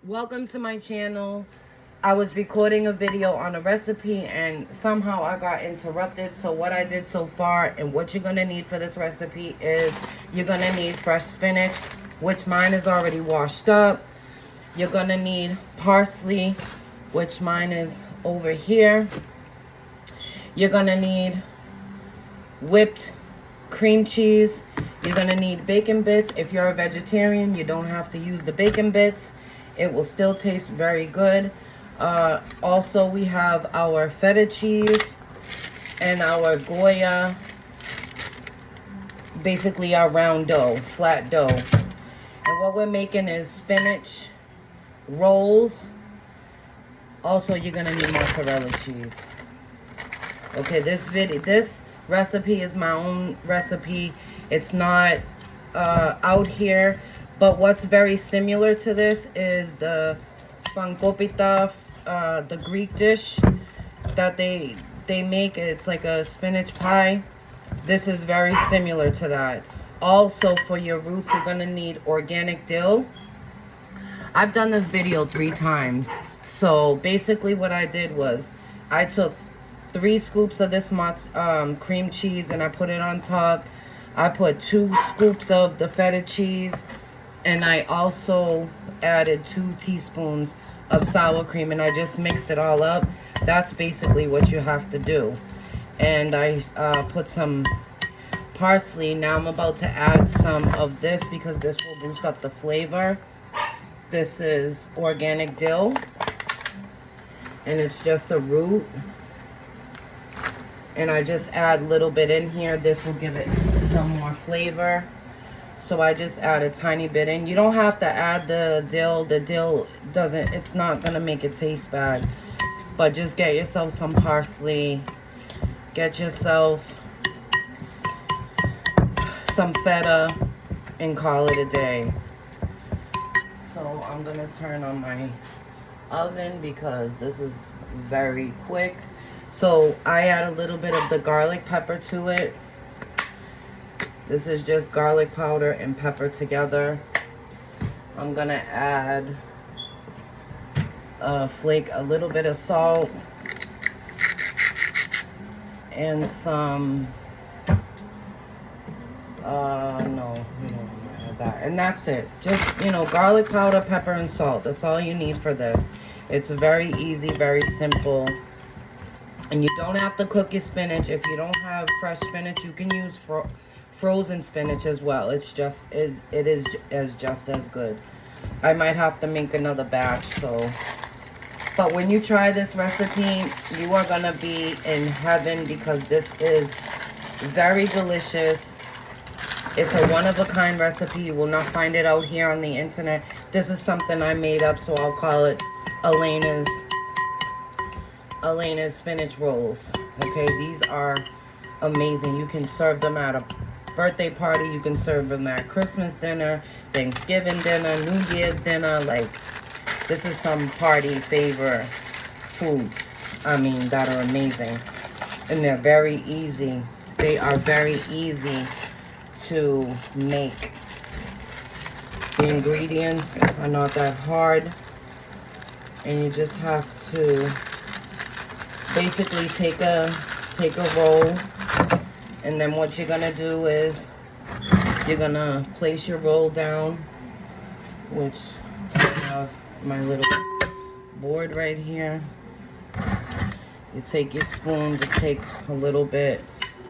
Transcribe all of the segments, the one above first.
Welcome to my channel. I was recording a video on a recipe and somehow I got interrupted. So what I did so far and what you're going to need for this recipe is you're going to need fresh spinach, which mine is already washed up. You're going to need parsley, which mine is over here. You're going to need whipped cream cheese. You're going to need bacon bits. If you're a vegetarian, you don't have to use the bacon bits. It will still taste very good. Also, we have our feta cheese and our Goya, basically our round dough, flat dough. And what we're making is spinach rolls. Also, you're gonna need mozzarella cheese. Okay, this recipe is my own recipe. It's not out here. But what's very similar to this is the spankopita, the Greek dish that they make. It's like a spinach pie. This is very similar to that. Also, for your roots, you're gonna need organic dill. I've done this video 3 times. So basically what I did was I took 3 scoops of this cream cheese and I put it on top. I put 2 scoops of the feta cheese. And I also added 2 teaspoons of sour cream and I just mixed it all up. That's basically what you have to do. And I put some parsley. Now I'm about to add some of this because this will boost up the flavor. This is organic dill. And it's just a root. And I just add a little bit in here. This will give it some more flavor. So I just add a tiny bit in. You don't have to add the dill. The dill doesn't, it's not going to make it taste bad. But just get yourself some parsley. Get yourself some feta and call it a day. So I'm going to turn on my oven because this is very quick. So I add a little bit of the garlic pepper to it. This is just garlic powder and pepper together. I'm gonna add a little bit of salt and some, no, we don't want to add that. And that's it. Just, garlic powder, pepper, and salt. That's all you need for this. It's very easy, very simple. And you don't have to cook your spinach. If you don't have fresh spinach, you can use frozen spinach as well. It is just as good. I might have to make another batch. But when you try this recipe, you are gonna be in heaven because this is very delicious. It's a one-of-a-kind recipe. You will not find it out here on the internet. This is something I made up, so I'll call it Eleanas spinach rolls. Okay, these are amazing. You can serve them at a birthday party. You can serve them at Christmas dinner, Thanksgiving dinner, New Year's dinner. Like, this is some party favorite foods. I mean, that are amazing. And they're very easy. They are very easy to make. The ingredients are not that hard. And you just have to basically take a roll. And then what you're gonna do is you're gonna place your roll down, which I have my little board right here. You take your spoon, just take a little bit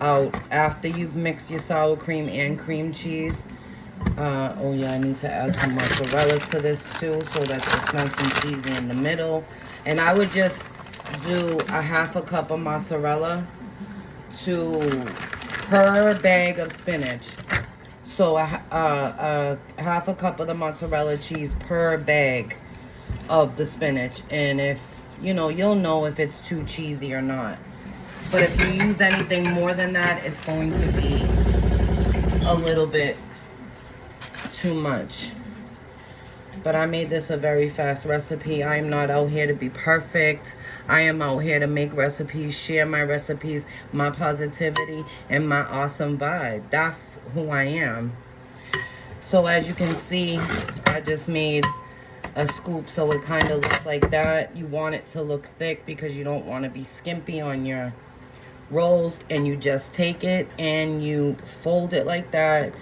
out after you've mixed your sour cream and cream cheese. Oh yeah, I need to add some mozzarella to this too so that it's nice and cheesy in the middle. And I would just do a 1/2 cup of mozzarella per bag of spinach. So a 1/2 cup of the mozzarella cheese per bag of the spinach. And if you'll know if it's too cheesy or not. But if you use anything more than that, it's going to be a little bit too much. But I made this a very fast recipe. I am not out here to be perfect. I am out here to make recipes, share my recipes, my positivity, and my awesome vibe. That's who I am. So as you can see, I just made a scoop so it kind of looks like that. You want it to look thick because you don't want to be skimpy on your rolls. And you just take it and you fold it like that.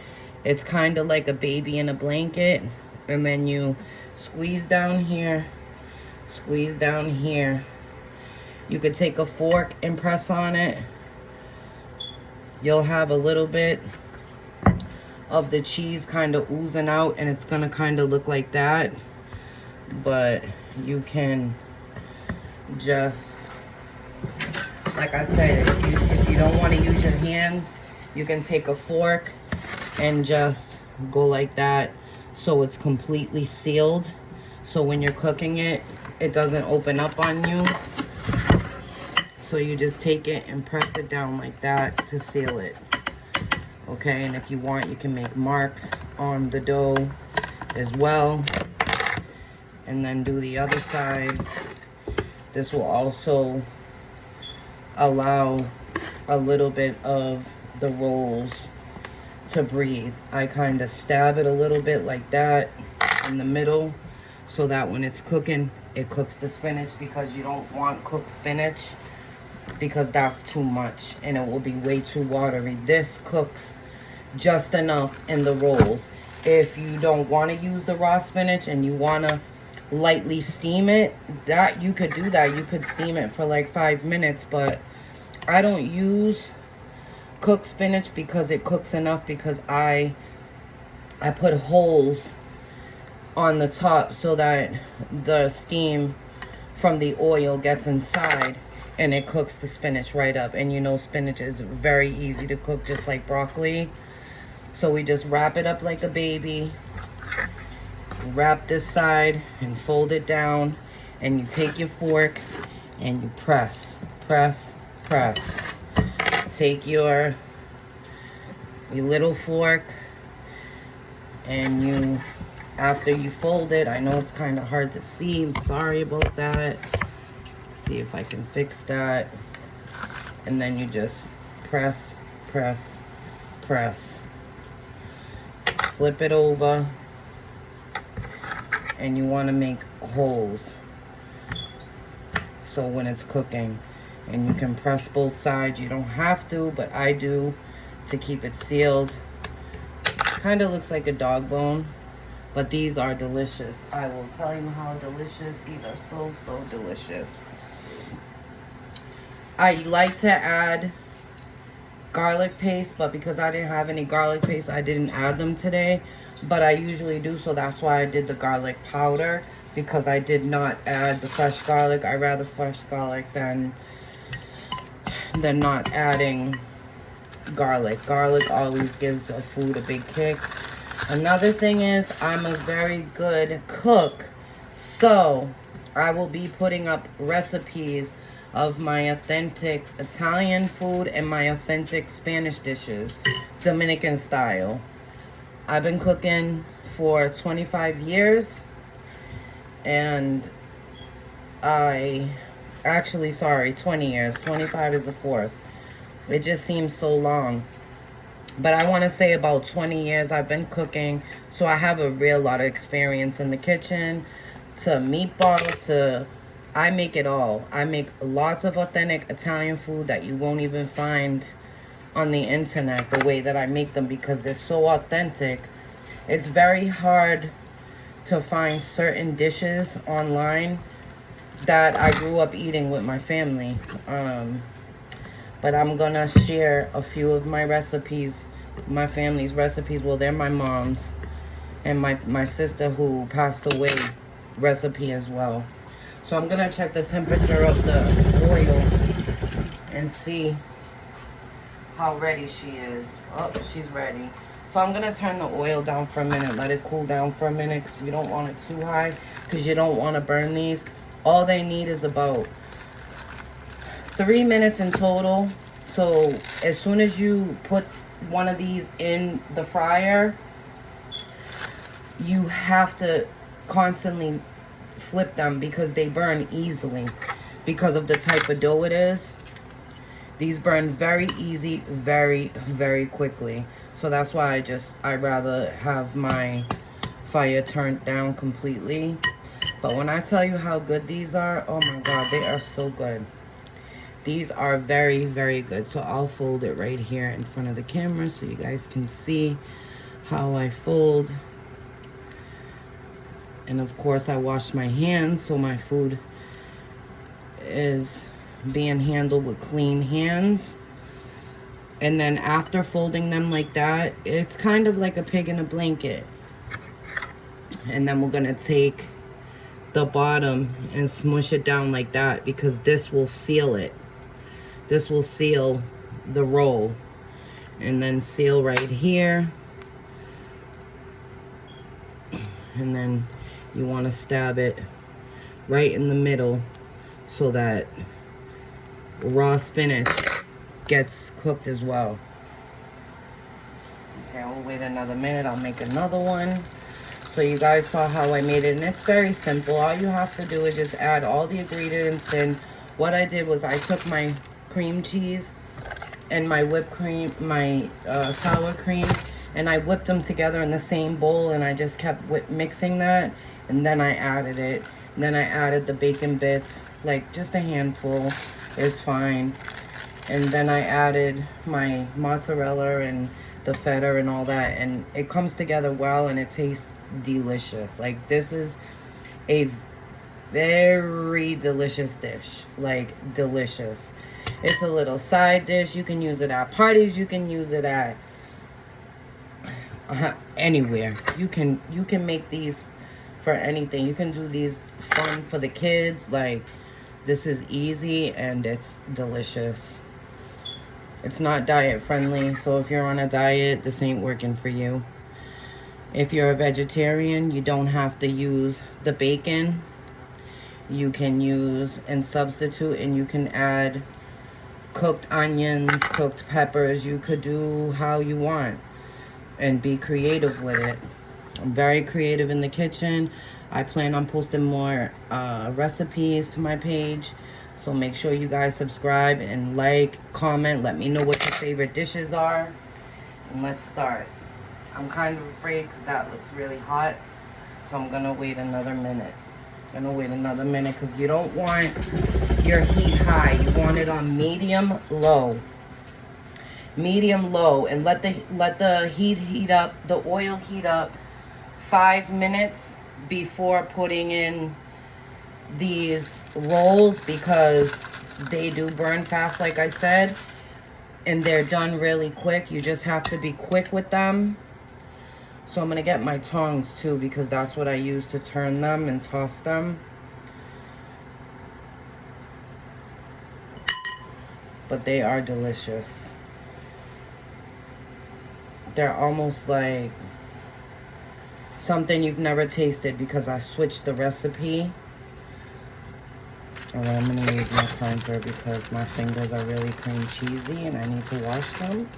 It's kind of like a baby in a blanket. And then you squeeze down here, squeeze down here. You could take a fork and press on it. You'll have a little bit of the cheese kind of oozing out, and it's gonna kind of look like that. But you can just, like I said, if you don't want to use your hands, you can take a fork and just go like that so it's completely sealed. So when you're cooking it, it doesn't open up on you. So you just take it and press it down like that to seal it. Okay, and if you want, you can make marks on the dough as well. And then do the other side. This will also allow a little bit of the rolls to breathe. I kind of stab it a little bit like that in the middle so that when it's cooking, it cooks the spinach, because you don't want cooked spinach because that's too much and it will be way too watery. This cooks just enough in the rolls. If you don't want to use the raw spinach and you want to lightly steam it, that you could do that. You could steam it for like 5 minutes, but I don't use cooked spinach because it cooks enough, because I put holes on the top so that the steam from the oil gets inside and it cooks the spinach right up. And you know, spinach is very easy to cook, just like broccoli. So we just wrap it up like a baby. Wrap this side and fold it down, and you take your fork and you press, press, press. Take your little fork and you, after you fold it, I know it's kind of hard to see, I'm sorry about that. See if I can fix that. And then you just press, press, press. Flip it over. And you want to make holes so when it's cooking, and you can press both sides. You don't have to, but I do to keep it sealed. Kind of looks like a dog bone, but these are delicious. I will tell you how delicious these are. So delicious. I like to add garlic paste, but because I didn't have any garlic paste, I didn't add them today. But I usually do, so that's why I did the garlic powder, because I did not add the fresh garlic. I rather fresh garlic than not adding garlic. Garlic always gives a food a big kick. Another thing is, I'm a very good cook, so I will be putting up recipes of my authentic Italian food and my authentic Spanish dishes, Dominican style. I've been cooking for 25 years, and 20 years. 25 is a force. It just seems so long. But I want to say about 20 years I've been cooking, so I have a real lot of experience in the kitchen, to meatballs, to... I make it all. I make lots of authentic Italian food that you won't even find on the internet the way that I make them, because they're so authentic. It's very hard to find certain dishes online that I grew up eating with my family. But I'm gonna share a few of my recipes, my family's recipes. Well, they're my mom's and my sister who passed away recipe as well. So I'm gonna check the temperature of the oil and see how ready she is. Oh, she's ready. So I'm gonna turn the oil down for a minute, let it cool down for a minute, because we don't want it too high, because you don't want to burn these. All they need is about 3 minutes in total. So as soon as you put one of these in the fryer, you have to constantly flip them, because they burn easily because of the type of dough it is. These burn very easy, very, very quickly. So that's why I rather have my fire turned down completely. But when I tell you how good these are, oh my God, they are so good. These are very, very good. So I'll fold it right here in front of the camera so you guys can see how I fold. And of course I wash my hands so my food is being handled with clean hands. And then after folding them like that, it's kind of like a pig in a blanket. And then we're gonna take the bottom and smush it down like that, because this will seal it. This will seal the roll. And then seal right here. And then you want to stab it right in the middle so that raw spinach gets cooked as well. Okay, we'll wait another minute. I'll make another one. So you guys saw how I made it, and it's very simple. All you have to do is just add all the ingredients in. What I did was I took my cream cheese and my whipped cream, my sour cream, and I whipped them together in the same bowl, and I just kept mixing that, and then I added it. And then I added the bacon bits, like just a handful is fine. And then I added my mozzarella and the feta and all that, and it comes together well and it tastes delicious. Like, this is a very delicious dish, like delicious. It's a little side dish. You can use it at parties, you can use it at anywhere. You can make these for anything. You can do these fun for the kids. Like, this is easy and it's delicious. It's not diet friendly, so if you're on a diet, this ain't working for you. If you're a vegetarian, you don't have to use the bacon. You can use and substitute, and you can add cooked onions, cooked peppers. You could do how you want and be creative with it. I'm very creative in the kitchen. I plan on posting more recipes to my page. So make sure you guys subscribe and like, comment. Let me know what your favorite dishes are. And let's start. I'm kind of afraid because that looks really hot. So I'm going to wait another minute. I'm going to wait another minute because you don't want your heat high. You want it on medium low. Medium low. And let the heat up, the oil heat up 5 minutes before putting in these rolls, because they do burn fast, like I said, and they're done really quick. You just have to be quick with them. So I'm gonna get my tongs too, because that's what I use to turn them and toss them. But they are delicious. They're almost like something you've never tasted, because I switched the recipe. Alright, I'm going to use my cleanser because my fingers are really cream cheesy and I need to wash them.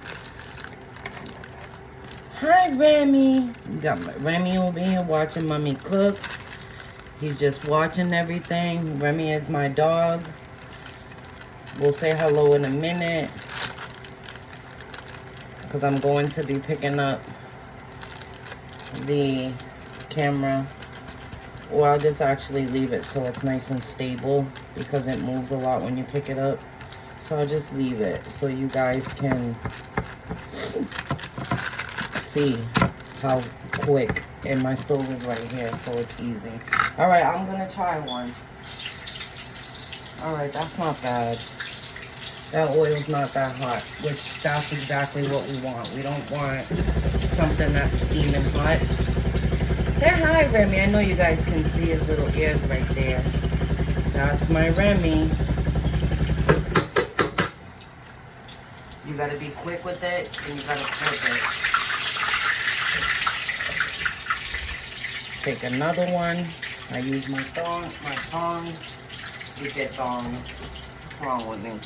Hi, Remy. We got Remy over here watching Mommy cook. He's just watching everything. Remy is my dog. We'll say hello in a minute, because I'm going to be picking up the camera. Or I'll just actually leave it so it's nice and stable, because it moves a lot when you pick it up. So I'll just leave it so you guys can see how quick. And my stove is right here, so it's easy. Alright, I'm going to try one. Alright, that's not bad. That oil's not that hot, which that's exactly what we want. We don't want something that's steaming hot. Say hi, Remy. I know you guys can see his little ears right there. That's my Remy. You gotta be quick with it, and you gotta flip it. Take another one. I use my tongs. You get tongs. What's wrong with me?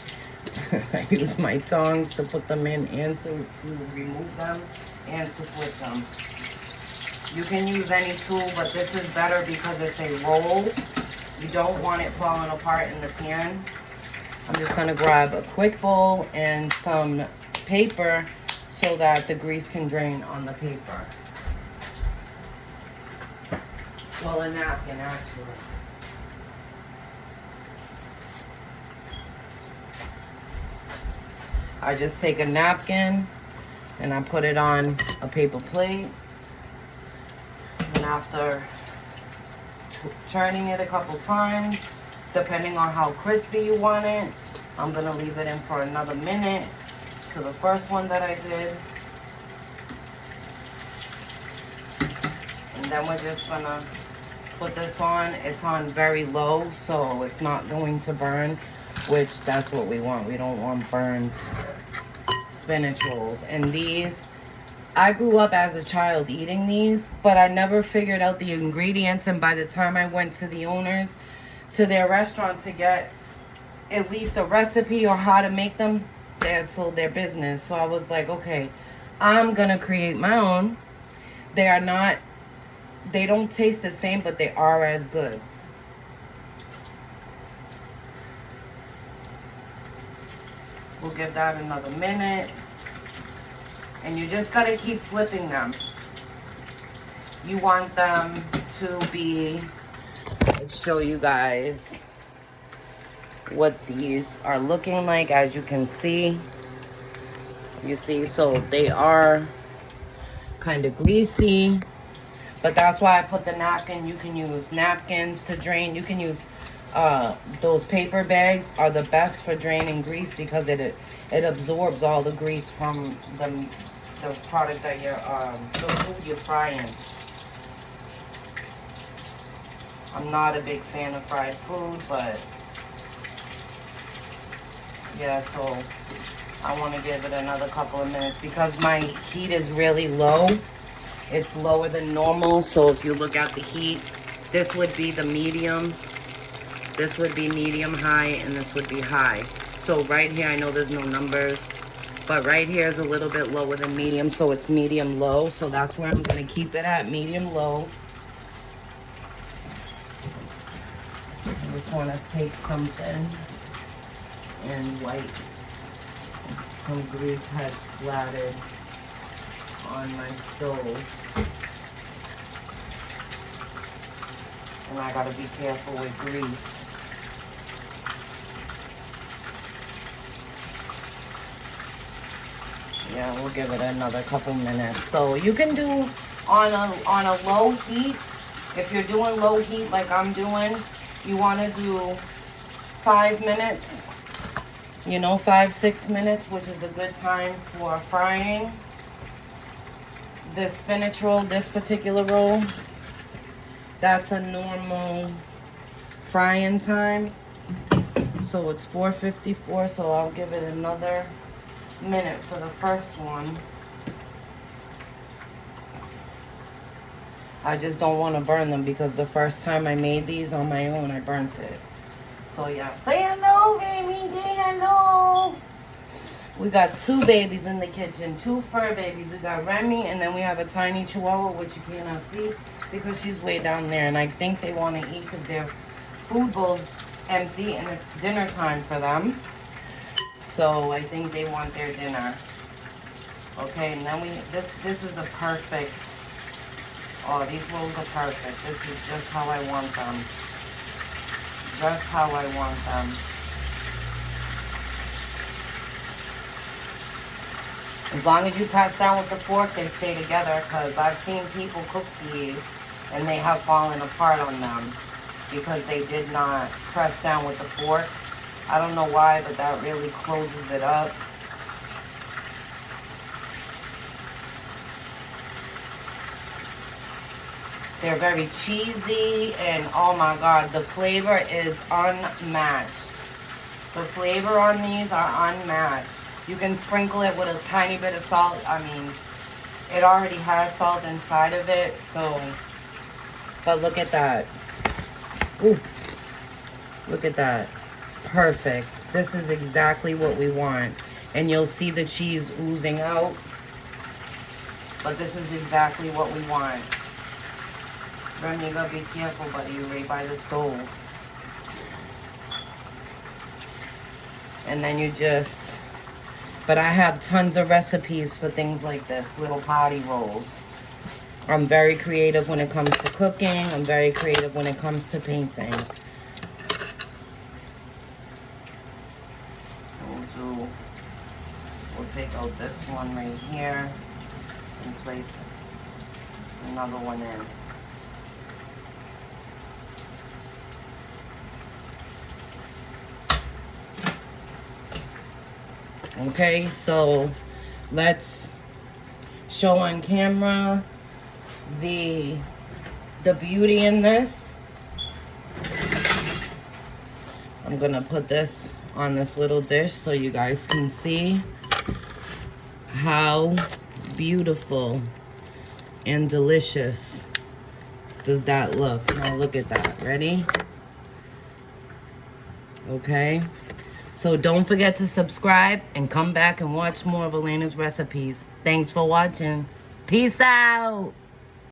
I use my tongs to put them in and to remove them and to flip them. You can use any tool, but this is better because it's a roll. You don't want it falling apart in the pan. I'm just going to grab a quick bowl and some paper so that the grease can drain on the paper. Well, a napkin, actually. I just take a napkin and I put it on a paper plate. And after turning it a couple times, depending on how crispy you want it, I'm gonna leave it in for another minute. So the first one that I did. And then we're just gonna put this on. It's on very low, so it's not going to burn, which that's what we want. We don't want burnt spinach rolls. And these, I grew up as a child eating these, but I never figured out the ingredients. And by the time I went to the owners, to their restaurant to get at least a recipe or how to make them, they had sold their business. So I was like, okay, I'm gonna create my own. They are not, they don't taste the same, but they are as good. We'll give that another minute. And you just gotta keep flipping them. You want them to be, let's show you guys what these are looking like. As you can see, so they are kind of greasy, but that's why I put the napkin. You can use napkins to drain. You can use those paper bags are the best for draining grease because it absorbs all the grease from the product that you're the food you're frying. I'm not a big fan of fried food, but yeah, so I want to give it another couple of minutes because my heat is really low. It's lower than normal, so if you look at the heat, this would be the medium, this would be medium high, and this would be high. So right here, I know there's no numbers, but right here is a little bit lower than medium, so it's medium low. So that's where I'm going to keep it at, medium low. I just want to take something and wipe some grease had splattered on my stove. And I gotta be careful with grease. Yeah, we'll give it another couple minutes. So you can do on a low heat. If you're doing low heat like I'm doing, you want to do 5 minutes. You know, 5-6 minutes, which is a good time for frying. This spinach roll, this particular roll, that's a normal frying time. So it's 4:54, so I'll give it another minute for the first one. I just don't want to burn them because the first time I made these on my own, I burnt it. So yeah, say hello, baby, say hello. We got 2 babies in the kitchen, 2 fur babies. We got Remy, and then we have a tiny Chihuahua, which you cannot see because she's way down there. And I think they want to eat because their food bowl's empty and it's dinner time for them. So I think they want their dinner. Okay, and then this is a perfect, oh, these rolls are perfect. This is just how I want them. Just how I want them. As long as you press down with the fork, they stay together, because I've seen people cook these and they have fallen apart on them because they did not press down with the fork. I don't know why, but that really closes it up. They're very cheesy, and oh my God, the flavor is unmatched. The flavor on these are unmatched. You can sprinkle it with a tiny bit of salt. I mean, it already has salt inside of it, so, but look at that. Ooh, look at that. Perfect. This is exactly what we want. And you'll see the cheese oozing out, but this is exactly what we want. Remy, you gotta be careful, buddy. You're right by the stove. And then you just, but I have tons of recipes for things like this, little party rolls. I'm very creative when it comes to cooking. I'm very creative when it comes to painting. We'll take out this one right here and place another one in. Okay, so let's show on camera the beauty in this. I'm gonna put this on this little dish so you guys can see how beautiful and delicious does that look. Now look at that. Ready? Okay. So don't forget to subscribe and come back and watch more of Eleanas recipes. Thanks for watching. Peace out.